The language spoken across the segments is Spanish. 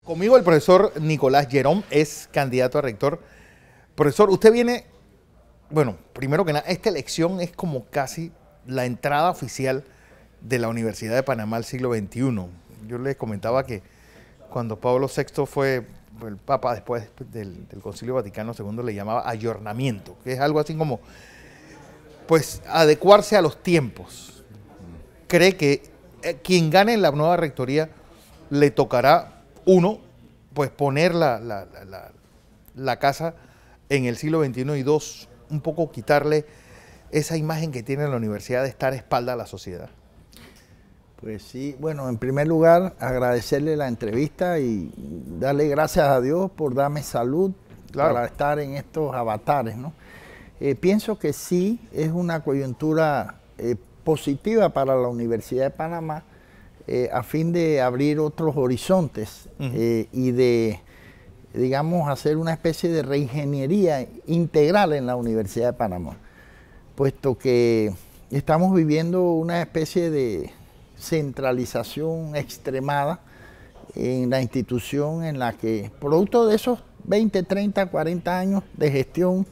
Conmigo el profesor Nicolás Gerón es candidato a rector. Profesor, usted viene, bueno, primero que nada, esta elección es como casi la entrada oficial de la Universidad de Panamá al siglo XXI. Yo les comentaba que cuando Pablo VI fue el Papa después del Concilio Vaticano II le llamaba ayornamiento, que es algo así como, pues, adecuarse a los tiempos. Cree que quien gane la nueva rectoría le tocará, uno, pues poner la casa en el siglo XXI y dos, un poco quitarle esa imagen que tiene la universidad de estar a espalda a la sociedad. Pues sí, bueno, en primer lugar agradecerle la entrevista y darle gracias a Dios por darme salud para estar en estos avatares, ¿no? Pienso que sí es una coyuntura positiva para la Universidad de Panamá a fin de abrir otros horizontes y de, digamos, hacer una especie de reingeniería integral en la Universidad de Panamá, puesto que estamos viviendo una especie de centralización extremada en la institución en la que, producto de esos 20, 30, 40 años de gestión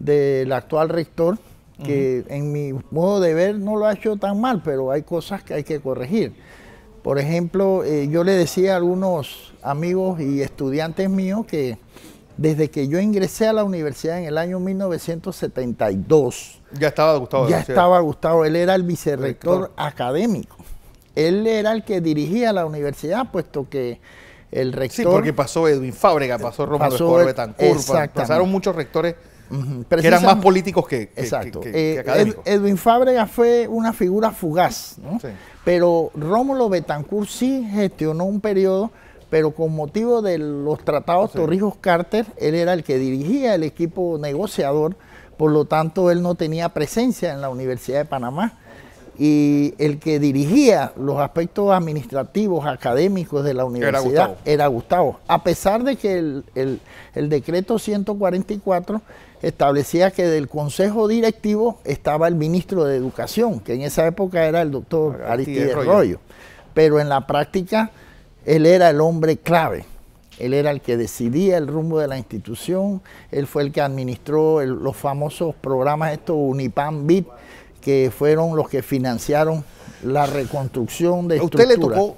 del actual rector, que en mi modo de ver no lo ha hecho tan mal, pero hay cosas que hay que corregir. Por ejemplo, yo le decía a algunos amigos y estudiantes míos que desde que yo ingresé a la universidad en el año 1972, ya estaba Gustavo. Ya estaba Gustavo, él era el vicerrector académico. Él era el que dirigía la universidad, puesto que el rector... Sí, porque pasó Edwin Fábrega, pasó Rómulo Escobar Betancourt, pasaron muchos rectores que eran más políticos que académicos. Edwin Fábrega fue una figura fugaz, ¿no? Sí. Pero Rómulo Betancourt sí gestionó un periodo, pero con motivo de los tratados Torrijos-Carter, él era el que dirigía el equipo negociador, por lo tanto él no tenía presencia en la Universidad de Panamá. Y el que dirigía los aspectos administrativos, académicos de la universidad era Gustavo. A pesar de que el decreto 144 establecía que del consejo directivo estaba el ministro de Educación, que en esa época era el doctor Aristides Royo. Pero en la práctica él era el hombre clave. Él era el que decidía el rumbo de la institución. Él fue el que administró los famosos programas estos UNIPAM-BIP, que fueron los que financiaron la reconstrucción de estructuras. ¿A usted le tocó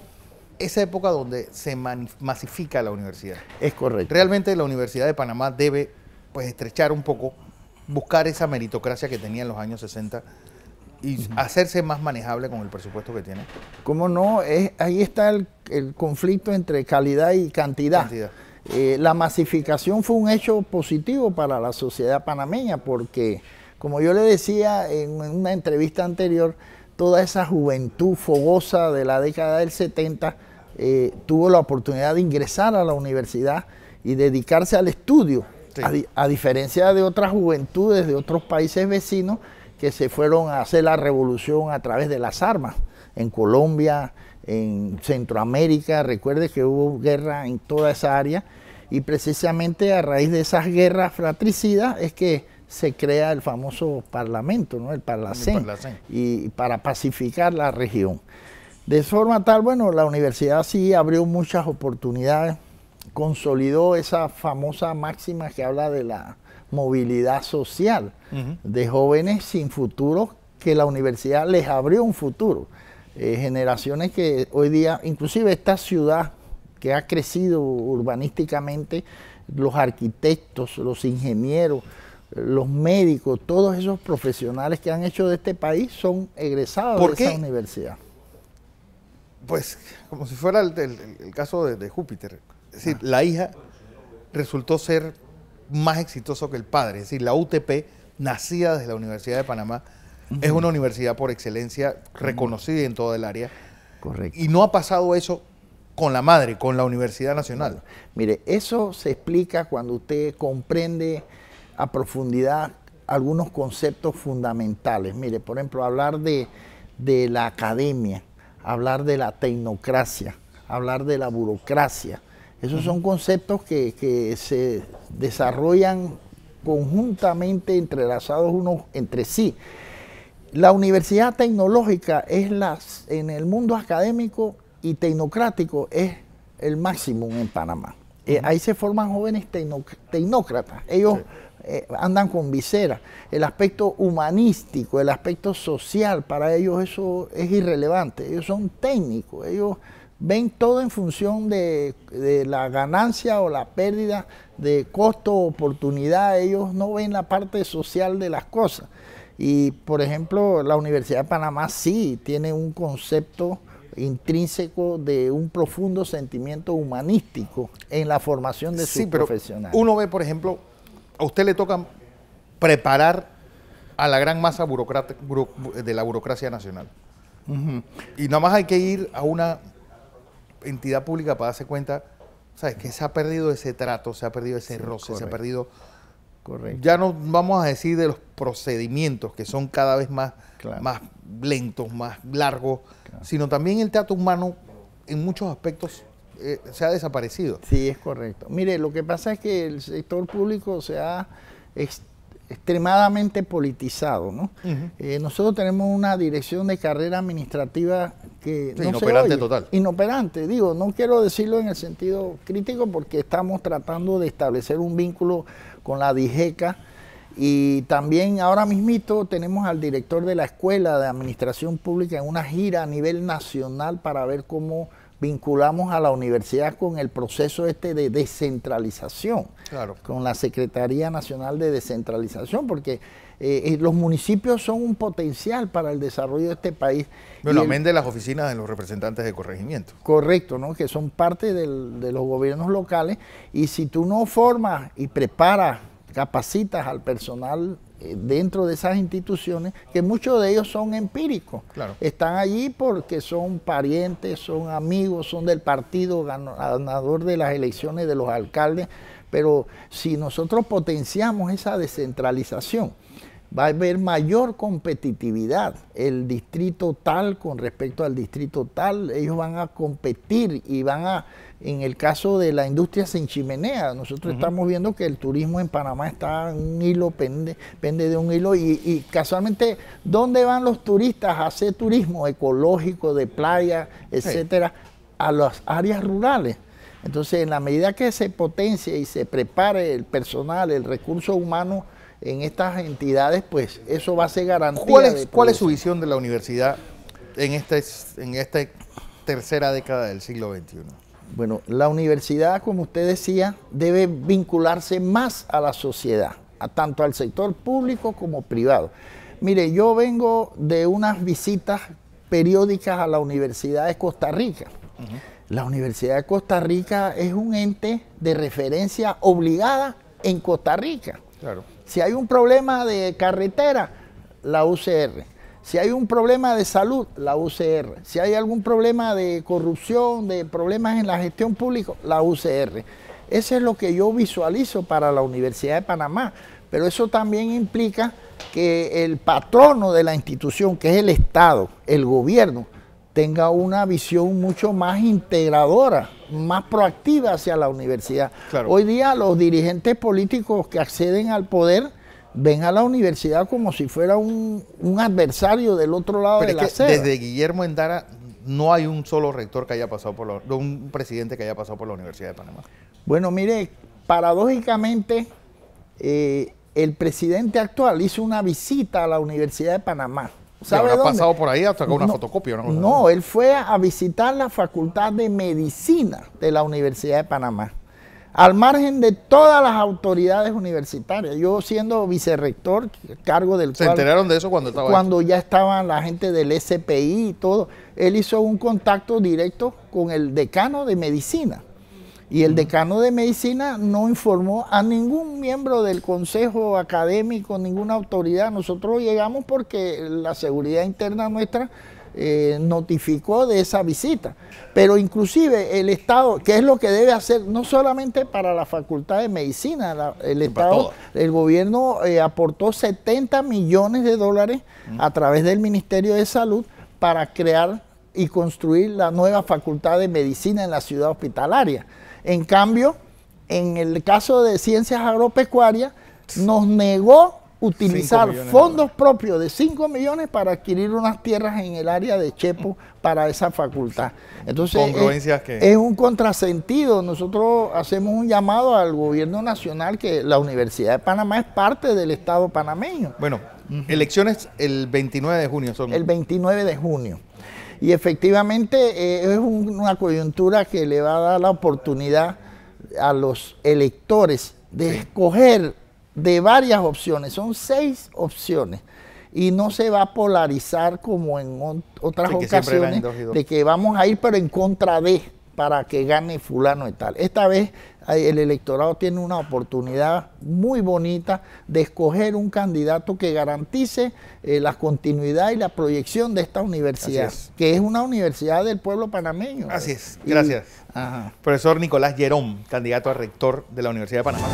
esa época donde se masifica la universidad? Es correcto. Realmente la Universidad de Panamá debe, pues, estrechar un poco, buscar esa meritocracia que tenía en los años 60 y hacerse más manejable con el presupuesto que tiene. ¿Cómo no? Ahí está el conflicto entre calidad y cantidad. La masificación fue un hecho positivo para la sociedad panameña porque, como yo le decía en una entrevista anterior, toda esa juventud fogosa de la década del 70 tuvo la oportunidad de ingresar a la universidad y dedicarse al estudio, a diferencia de otras juventudes de otros países vecinos que se fueron a hacer la revolución a través de las armas. En Colombia, en Centroamérica, recuerde que hubo guerra en toda esa área y precisamente a raíz de esas guerras fratricidas es que se crea el famoso parlamento, ¿no? El Parlacén, y para pacificar la región. De forma tal, bueno, la universidad sí abrió muchas oportunidades, consolidó esa famosa máxima que habla de la movilidad social de jóvenes sin futuro, que la universidad les abrió un futuro. Generaciones que hoy día, inclusive esta ciudad que ha crecido urbanísticamente, los arquitectos, los ingenieros, los médicos, todos esos profesionales que han hecho de este país son egresados de esa universidad. Pues como si fuera el caso de Júpiter. Es decir, la hija resultó ser más exitoso que el padre. Es decir, la UTP, nacida desde la Universidad de Panamá, es una universidad por excelencia reconocida en toda el área. Correcto. Y no ha pasado eso con la madre, con la Universidad Nacional. Mire, eso se explica cuando usted comprende a profundidad algunos conceptos fundamentales. Mire, por ejemplo, hablar de la academia, hablar de la tecnocracia, hablar de la burocracia. Esos son conceptos que se desarrollan conjuntamente, entrelazados unos entre sí. La universidad tecnológica es en el mundo académico y tecnocrático es el máximo en Panamá. Ahí se forman jóvenes tecnócratas. Ellos andan con visera. El aspecto humanístico, el aspecto social, para ellos eso es irrelevante. Ellos son técnicos. Ellos ven todo en función de la ganancia o la pérdida de costo o oportunidad. Ellos no ven la parte social de las cosas. Y, por ejemplo, la Universidad de Panamá sí tiene un concepto intrínseco de un profundo sentimiento humanístico en la formación de sus profesionales. Uno ve, por ejemplo, a usted le toca preparar a la gran masa de la burocracia nacional. Y nada más hay que ir a una entidad pública para darse cuenta, ¿sabes? Que se ha perdido ese trato, se ha perdido ese roce, correcto. Se ha perdido... Correcto. Ya no vamos a decir de los procedimientos que son cada vez más, claro, más lentos, más largos, claro, sino también el trato humano en muchos aspectos se ha desaparecido. Sí, es correcto. Mire, lo que pasa es que el sector público se ha extremadamente politizado, ¿no? Nosotros tenemos una dirección de carrera administrativa que sí, no inoperante total. Inoperante, digo, no quiero decirlo en el sentido crítico porque estamos tratando de establecer un vínculo con la DIGECA y también ahora mismito tenemos al director de la Escuela de Administración Pública en una gira a nivel nacional para ver cómo vinculamos a la universidad con el proceso de descentralización, claro, con la Secretaría Nacional de Descentralización, porque los municipios son un potencial para el desarrollo de este país. Bueno, amén de las oficinas de los representantes de corregimiento. Correcto, ¿no? Que son parte de los gobiernos locales, y si tú no formas y preparas, capacitas al personal dentro de esas instituciones, que muchos de ellos son empíricos, claro, están allí porque son parientes, son amigos, son del partido ganador de las elecciones de los alcaldes, pero si nosotros potenciamos esa descentralización, va a haber mayor competitividad. El distrito tal con respecto al distrito tal, ellos van a competir y van a, en el caso de la industria sin chimenea, nosotros estamos viendo que el turismo en Panamá está en un hilo, pende de un hilo, y casualmente, ¿dónde van los turistas a hacer turismo ecológico, de playa, etcétera? Sí. A las áreas rurales. Entonces, en la medida que se potencie y se prepare el personal, el recurso humano en estas entidades, pues eso va a ser garantía. ¿Cuál es su visión de la universidad en esta tercera década del siglo XXI? Bueno, la universidad, como usted decía, debe vincularse más a la sociedad, tanto al sector público como privado. Mire, yo vengo de unas visitas periódicas a la Universidad de Costa Rica. La Universidad de Costa Rica es un ente de referencia obligada en Costa Rica. Claro. Si hay un problema de carretera, la UCR. Si hay un problema de salud, la UCR. Si hay algún problema de corrupción, de problemas en la gestión pública, la UCR. Eso es lo que yo visualizo para la Universidad de Panamá. Pero eso también implica que el patrono de la institución, que es el Estado, el gobierno, tenga una visión mucho más integradora, más proactiva hacia la universidad. Claro. Hoy día los dirigentes políticos que acceden al poder ven a la universidad como si fuera un adversario del otro lado de la acera. Desde Guillermo Endara no hay un solo rector que haya pasado por un presidente que haya pasado por la Universidad de Panamá. Bueno, mire, paradójicamente el presidente actual hizo una visita a la Universidad de Panamá. ¿Sabe dónde? Pasado por ahí a sacar una fotocopia. No, él fue a visitar la Facultad de Medicina de la Universidad de Panamá, al margen de todas las autoridades universitarias. Yo siendo vicerrector, cargo del cual... ¿Se enteraron de eso cuando estaba Cuando ya estaban la gente del SPI y todo. Él hizo un contacto directo con el decano de Medicina. Y el decano de Medicina no informó a ningún miembro del consejo académico, ninguna autoridad. Nosotros llegamos porque la seguridad interna nuestra notificó de esa visita. Pero inclusive el Estado, ¿qué es lo que debe hacer? No solamente para la Facultad de Medicina, el Estado, el gobierno aportó 70 millones de dólares a través del Ministerio de Salud para crear y construir la nueva Facultad de Medicina en la ciudad hospitalaria. En cambio, en el caso de Ciencias Agropecuarias, nos negó utilizar fondos propios de 5 millones para adquirir unas tierras en el área de Chepo para esa facultad. Entonces es un contrasentido. Nosotros hacemos un llamado al gobierno nacional que la Universidad de Panamá es parte del Estado panameño. Bueno, elecciones el 29 de junio son. El 29 de junio. Y efectivamente es una coyuntura que le va a dar la oportunidad a los electores de escoger de varias opciones. Son 6 opciones. Y no se va a polarizar como en otras ocasiones de que vamos a ir pero en contra de, para que gane fulano y tal. Esta vez el electorado tiene una oportunidad muy bonita de escoger un candidato que garantice la continuidad y la proyección de esta universidad, que es una universidad del pueblo panameño. Así es, gracias. Profesor Nicolás Gerón, candidato a rector de la Universidad de Panamá.